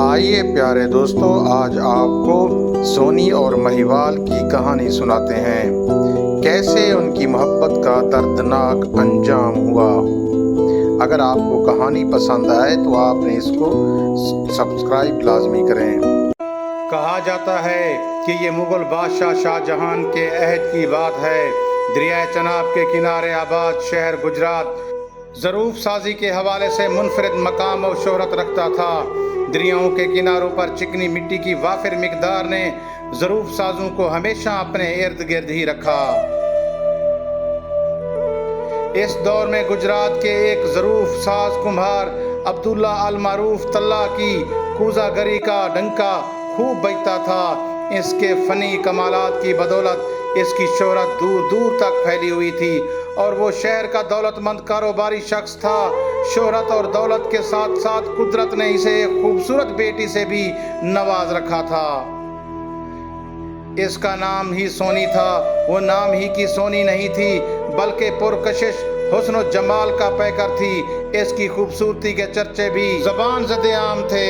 आइए प्यारे दोस्तों, आज आपको सोनी और महिवाल की कहानी सुनाते हैं, कैसे उनकी मोहब्बत का दर्दनाक अंजाम हुआ। अगर आपको कहानी पसंद आए तो आपने इसको सब्सक्राइब लाजमी करें। कहा जाता है कि ये मुगल बादशाह शाहजहां के अहद की बात है। दरिया चनाब के किनारे आबाद शहर गुजरात ज़रूफ साजी के हवाले से मुनफरिद मकाम और शोहरत रखता था। दरियाओं के किनारों पर चिकनी मिट्टी की वाफिर मिकदार ने ज़रूफ साजों को हमेशा अपने इर्द गिर्द ही रखा। इस दौर में गुजरात के एक ज़रूफ साज कुम्हार अब्दुल्ला अल मारूफ तल्ला की कूजागरी का डंका खूब बजता था। इसके फ़नी कमालात की बदौलत इसकी शोहरत दूर दूर तक फैली हुई थी और वो शहर का दौलतमंद कारोबारी शख्स था। शोहरत और दौलत के साथ साथ कुदरत ने इसे एक खूबसूरत बेटी से भी नवाज रखा था। इसका नाम ही सोनी था। वो नाम ही की सोनी नहीं थी बल्कि पुरकशिश हुस्न और जमाल का पैकर थी। इसकी खूबसूरती के चर्चे भी ज़बान ज़दे आम थे।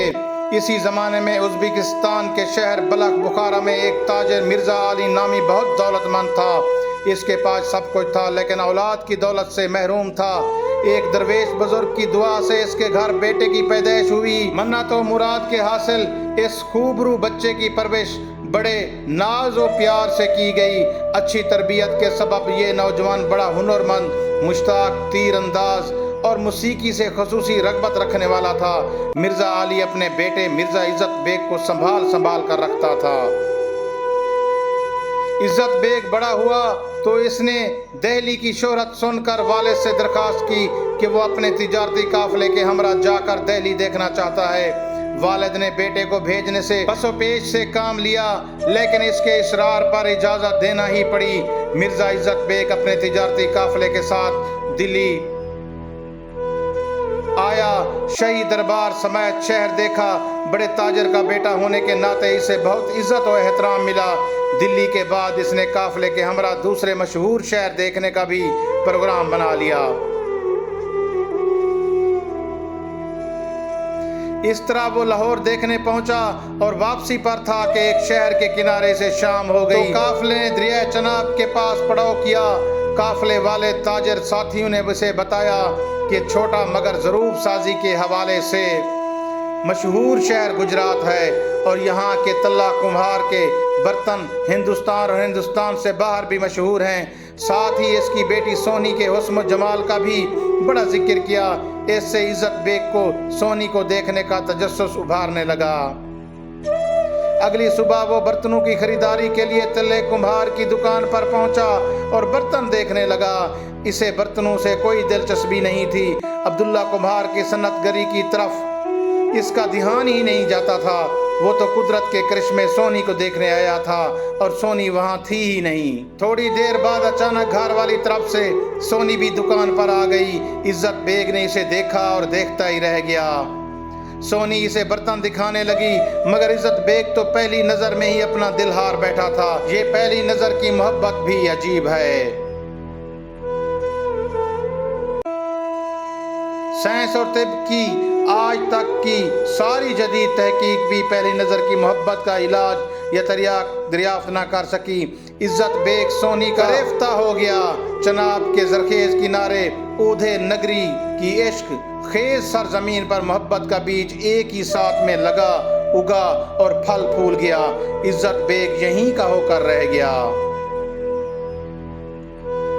इसी ज़माने में उज़्बेकिस्तान के शहर बलख बुखारा में एक ताजिर मिर्ज़ा अली नामी बहुत दौलतमंद था। इसके पास सब कुछ था लेकिन औलाद की दौलत से महरूम था। एक दरवेश बुजुर्ग की दुआ से इसके घर बेटे की पैदाइश हुई। मन्नत और मुराद के हासिल इस खूबरू बच्चे की परवरिश बड़े नाज और प्यार से की गई। अच्छी तरबियत के सबब ये नौजवान बड़ा हुनरमंद, मुश्ताक, तीर अंदाज और मौसीकी से खसूसी रगबत रखने वाला था। मिर्ज़ा अली अपने बेटे मिर्ज़ा इज़्ज़त बेग को संभाल कर रखता था। इज़्ज़त बेग बड़ा हुआ तो इसने दिल्ली की शोहरत सुनकर वालिद से दरखास्त की कि वो अपने तिजारती काफले के हमरा जाकर दिल्ली देखना चाहता है। वालिद ने बेटे को भेजने से पसोपेश से काम लिया लेकिन इसके इसरार पर इजाज़त देना ही पड़ी। मिर्ज़ा इज़्ज़त बेग अपने तिजारती काफले के साथ दिल्ली आया। शाही दरबार समेत शहर देखा। बड़े ताजर का बेटा होने के नाते इसे बहुत इज्जत और एहतराम मिला। दिल्ली के बाद इसने काफले के हमरा दूसरे मशहूर शहर देखने का भी प्रोग्राम बना लिया। इस तरह वो लाहौर देखने पहुंचा और वापसी पर था कि एक शहर के किनारे से शाम हो गई। तो काफले ने दरिया चनाब के पास पड़ाव किया। काफले वाले ताजर साथियों ने उसे बताया कि छोटा मगर ज़रूफ साजी के हवाले से मशहूर शहर गुजरात है और यहाँ के तल्ला कुम्हार के बर्तन हिंदुस्तान और हिंदुस्तान से बाहर भी मशहूर हैं। साथ ही इसकी बेटी सोनी के हुस्न जमाल का भी बड़ा जिक्र किया। इससे इज़्ज़त बेग को सोनी को देखने का तजस्सुस उभारने लगा। अगली सुबह वो बर्तनों की खरीदारी के लिए तल्ले कुम्हार की दुकान पर पहुंचा और बर्तन देखने लगा। इसे बर्तनों से कोई दिलचस्पी नहीं थी। अब्दुल्ला कुम्हार की सन्नतगरी की तरफ इसका ध्यान ही नहीं जाता था। वो तो कुदरत के करिश्मे सोनी को देखने आया था और सोनी वहाँ थी ही नहीं। थोड़ी देर बाद अचानक घर वाली तरफ से सोनी भी दुकान पर आ गई। इज़्ज़त बेग ने इसे देखा और देखता ही रह गया। सोनी इसे बर्तन दिखाने लगी मगर इज़्ज़त बेग तो पहली नज़र में ही अपना दिल हार बैठा था। ये पहली नज़र की मोहब्बत भी अजीब है। साइंस और तिब की आज तक की सारी जदीद तहकीक भी पहली नज़र की मोहब्बत का इलाज या दरियाफ्त न कर सकी। इज़्ज़त बेग सोनी का रेफ्ता हो गया। चनाब के जरखेज किनारे ऊधे नगरी की इश्क खेज सरजमीन पर मोहब्बत का बीज एक ही साथ में लगा, उगा और फल फूल गया। इज़्ज़त बेग यहीं का होकर रह गया।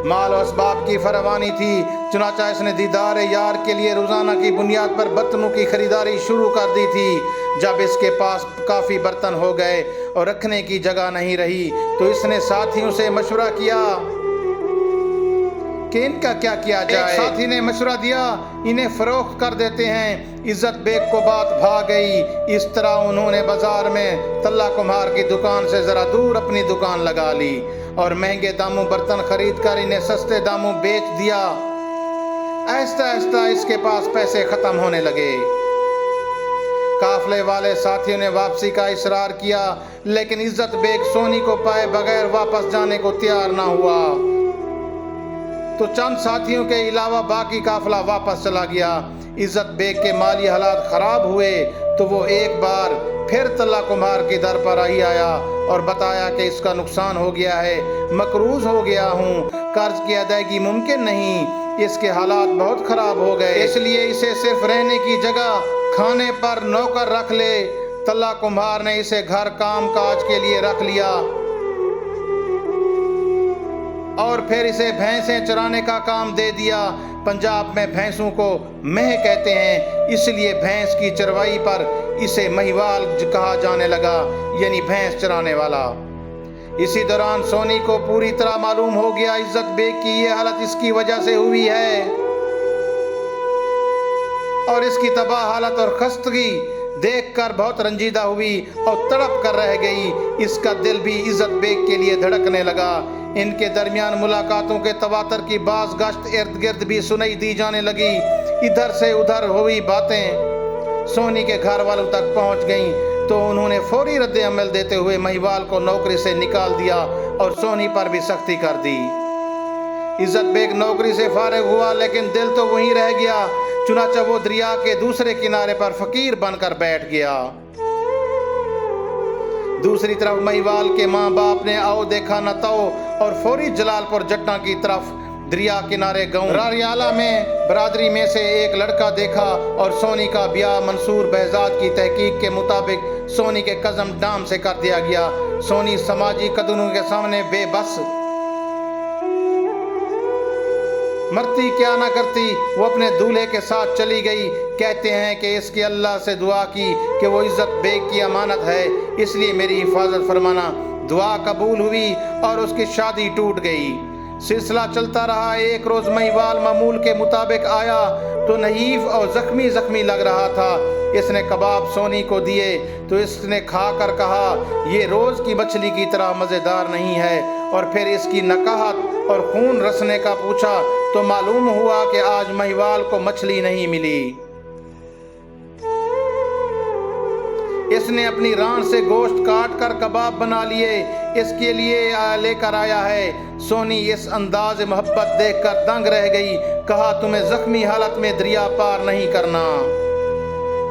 माल और असबाब की फरावानी थी, चुनाचा इसने दीदार यार के लिए रोज़ाना की बुनियाद पर बर्तनों की खरीदारी शुरू कर दी थी। जब इसके पास काफ़ी बर्तन हो गए और रखने की जगह नहीं रही तो इसने साथियों से मशवरा किया कि इनका क्या किया जाए। एक साथी ने मशवरा दिया इन्हें फरोख्त कर देते हैं। इज़्ज़त बेग को बात भा गई। इस तरह उन्होंने बाजार में तल्ला कुम्हार की दुकान से ज़रा दूर अपनी दुकान लगा ली और महंगे दामों बर्तन खरीद कर इन्हें सस्ते दामों बेच दिया। आहिस्ता आहिस्ता इसके पास पैसे ख़त्म होने लगे। काफले वाले साथियों ने वापसी का इसरार किया लेकिन इज़्ज़त बेग सोनी को पाए बगैर वापस जाने को तैयार ना हुआ। تو چند ساتھیوں کے علاوہ باقی قافلہ واپس چلا گیا۔ عزت بیگ کے مالی حالات خراب ہوئے تو وہ ایک بار پھر تلہ کمہار کی در پر ہی آیا اور بتایا کہ اس کا نقصان ہو گیا ہے، مقروض ہو گیا ہوں، قرض کی ادائیگی ممکن نہیں، اس کے حالات بہت خراب ہو گئے، اس لیے اسے صرف رہنے کی جگہ، کھانے پر نوکر رکھ لے۔ تلہ کمہار نے اسے گھر کام کاج کے لیے رکھ لیا اور پھر اسے بھینسیں چرانے کا کام دے دیا۔ پنجاب میں بھینسوں کو مہ کہتے ہیں، اس لیے بھینس کی چروائی پر اسے مہیوال کہا جانے لگا، یعنی بھینس چرانے والا۔ اسی دوران سونی کو پوری طرح معلوم ہو گیا عزت بیگ کی یہ حالت اس کی وجہ سے ہوئی ہے، اور اس کی تباہ حالت اور خستگی دیکھ کر بہت رنجیدہ ہوئی اور تڑپ کر رہ گئی۔ اس کا دل بھی عزت بیگ کے لیے دھڑکنے لگا۔ ان کے درمیان ملاقاتوں کے تواتر کی بعض گشت ارد گرد بھی سنائی دی جانے لگی۔ ادھر سے ادھر ہوئی باتیں سونی کے گھر والوں تک پہنچ گئیں تو انہوں نے فوری رد عمل دیتے ہوئے مہیوال کو نوکری سے نکال دیا اور سونی پر بھی سختی کر دی۔ عزت بیگ نوکری سے فارغ ہوا لیکن دل تو وہیں رہ گیا، چنانچہ وہ دریا کے دوسرے کنارے پر فقیر بن کر بیٹھ گیا۔ دوسری طرف مہیوال کے ماں باپ نے آؤ دیکھا نہ تو اور فوری جلال پور جٹا کی طرف دریا کنارے گاؤں راریالہ میں برادری میں سے ایک لڑکا دیکھا اور سونی کا بیاہ منصور بہزاد کی تحقیق کے مطابق سونی کے قزم ڈام سے کر دیا گیا۔ سونی سماجی قدروں کے سامنے بے بس، مرتی کیا نہ کرتی، وہ اپنے دولہے کے ساتھ چلی گئی۔ کہتے ہیں کہ اس کی اللہ سے دعا کی کہ وہ عزت بیگ کی امانت ہے، اس لیے میری حفاظت فرمانا۔ دعا قبول ہوئی اور اس کی شادی ٹوٹ گئی۔ سلسلہ چلتا رہا۔ ایک روز مہیوال معمول کے مطابق آیا تو نحیف اور زخمی لگ رہا تھا۔ اس نے کباب سونی کو دیے تو اس نے کھا کر کہا یہ روز کی مچھلی کی طرح مزیدار نہیں ہے، اور پھر اس کی نکاحت اور خون رسنے کا پوچھا تو معلوم ہوا کہ آج مہیوال کو مچھلی نہیں ملی۔ اس نے اپنی ران سے گوشت کاٹ کر کباب بنا لیے، اس کے لیے لے کر آیا ہے۔ سونی اس انداز محبت دیکھ کر دنگ رہ گئی۔ کہا تمہیں زخمی حالت میں دریا پار نہیں کرنا،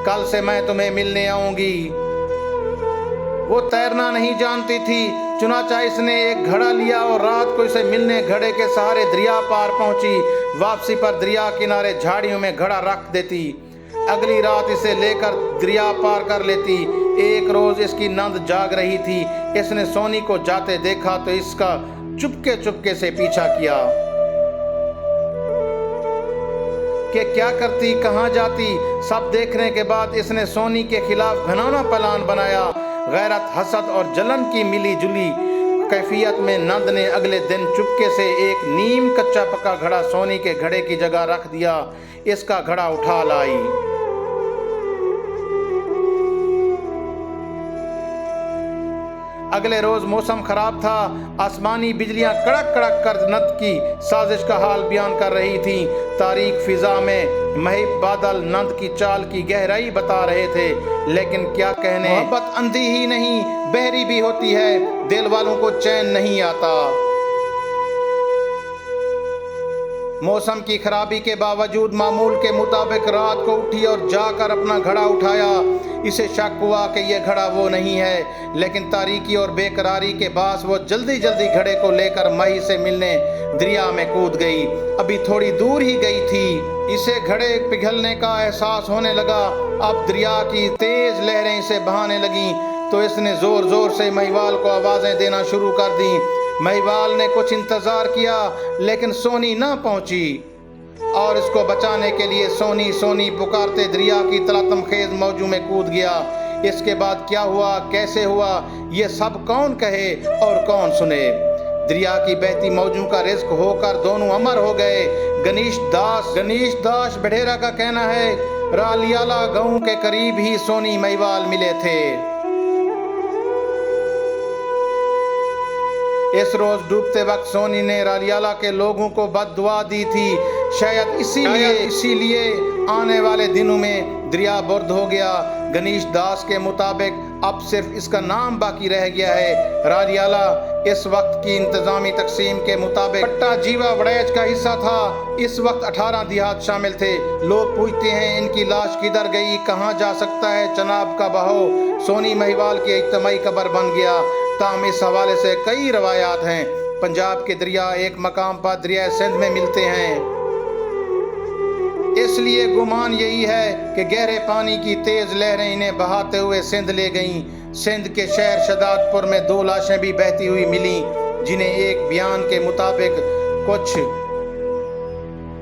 کل سے میں تمہیں ملنے آؤں گی۔ وہ تیرنا نہیں جانتی تھی، چنانچہ اس نے ایک گھڑا لیا اور رات کو اسے ملنے گھڑے کے سہارے دریا پار پہنچی۔ واپسی پر دریا کنارے جھاڑیوں میں گھڑا رکھ دیتی، اگلی رات اسے لے کر دریا پار کر لیتی۔ ایک روز اس کی نند جاگ رہی تھی، اس نے سونی کو جاتے دیکھا تو اس کا چپکے سے پیچھا کیا کہ کیا کرتی، کہاں جاتی۔ سب دیکھنے کے بعد اس نے سونی کے خلاف گھناؤنا پلان بنایا۔ غیرت، حسد اور جلن کی ملی جلی کیفیت میں نند نے اگلے دن چپکے سے ایک نیم کچا پکا گھڑا سونی کے گھڑے کی جگہ رکھ دیا۔ اس کا گھڑا اٹھا لائی۔ اگلے روز موسم خراب تھا، آسمانی بجلیاں کڑک کڑک کر نند کی سازش کا حال بیان کر رہی تھیں۔ تاریک فضا میں مہیب بادل نند کی چال کی گہرائی بتا رہے تھے، لیکن کیا کہنے، محبت اندھی ہی نہیں بہری بھی ہوتی ہے، دل والوں کو چین نہیں آتا۔ موسم کی خرابی کے باوجود معمول کے مطابق رات کو اٹھی اور جا کر اپنا گھڑا اٹھایا۔ اسے شک ہوا کہ یہ گھڑا وہ نہیں ہے، لیکن تاریکی اور بے قراری کے باعث وہ جلدی گھڑے کو لے کر ماہی سے ملنے دریا میں کود گئی۔ ابھی تھوڑی دور ہی گئی تھی، اسے گھڑے پگھلنے کا احساس ہونے لگا۔ اب دریا کی تیز لہریں اسے بہانے لگیں تو اس نے زور سے مہیوال کو آوازیں دینا شروع کر دیں۔ مہیوال نے کچھ انتظار کیا لیکن سونی نہ پہنچی، اور اس کو بچانے کے لیے سونی پکارتے دریا کی تلاطم خیز موجوں میں کود گیا۔ اس کے بعد کیا ہوا، کیسے ہوا، یہ سب کون کہے اور کون سنے۔ دریا کی بہتی موجوں کا رزق ہو کر دونوں امر ہو گئے۔ گنیش داس بڈھیرا کا کہنا ہے رالیالہ گاؤں کے قریب ہی سونی مہیوال ملے تھے۔ اس روز ڈوبتے وقت سونی نے رالیالہ کے لوگوں کو بد دعا دی تھی، شاید اسی لیے آنے والے دنوں میں دریا برد ہو گیا۔ گنیش داس کے مطابق اب صرف اس کا نام باقی رہ گیا ہے۔ رالیالہ इस वक्त की इंतजामी तकसीम के मुताबिक पट्टा जीवा वड़ैच का हिस्सा था। इस वक्त 18 देहात शामिल थे। लोग पूछते हैं इनकी लाश किधर गई, कहाँ जा सकता है चनाब का बहाव। सोनी महिवाल की इज्तिमाई कब्र बन गया। ताहम इस हवाले से कई रवायात हैं। पंजाब के दरिया एक मकाम पर दरिया सिंध में मिलते हैं, इसलिए गुमान यही है कि गहरे पानी की तेज लहरें इन्हें बहाते हुए सिंध ले गईं। सिंध के शहर शदादपुर में 2 लाशें भी बहती हुई मिलीं, जिन्हें एक बयान के मुताबिक कुछ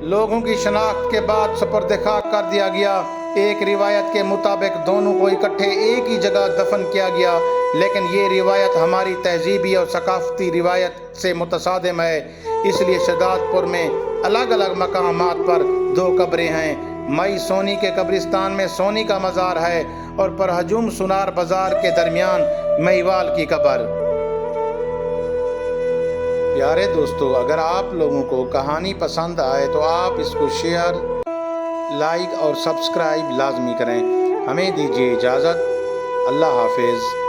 लोगों की शनाख्त के बाद सुपुर्द खाक कर दिया गया। एक रिवायत के मुताबिक दोनों को इकट्ठे एक ही जगह दफन किया गया, लेकिन ये रिवायत हमारी तहजीबी और सकाफती रिवायत से मुतसादिम है। इसलिए शदादपुर में अलग अलग मकामात पर 2 कब्रें हैं। मई सोनी के कब्रिस्तान में सोनी का मज़ार है और परहजुम सुनार बाजार के दरमियान महिवाल की कब्र। प्यारे दोस्तों, अगर आप लोगों को कहानी पसंद आए तो आप इसको शेयर, लाइक और सब्सक्राइब लाजमी करें। हमें दीजिए इजाज़त। अल्लाह हाफिज़।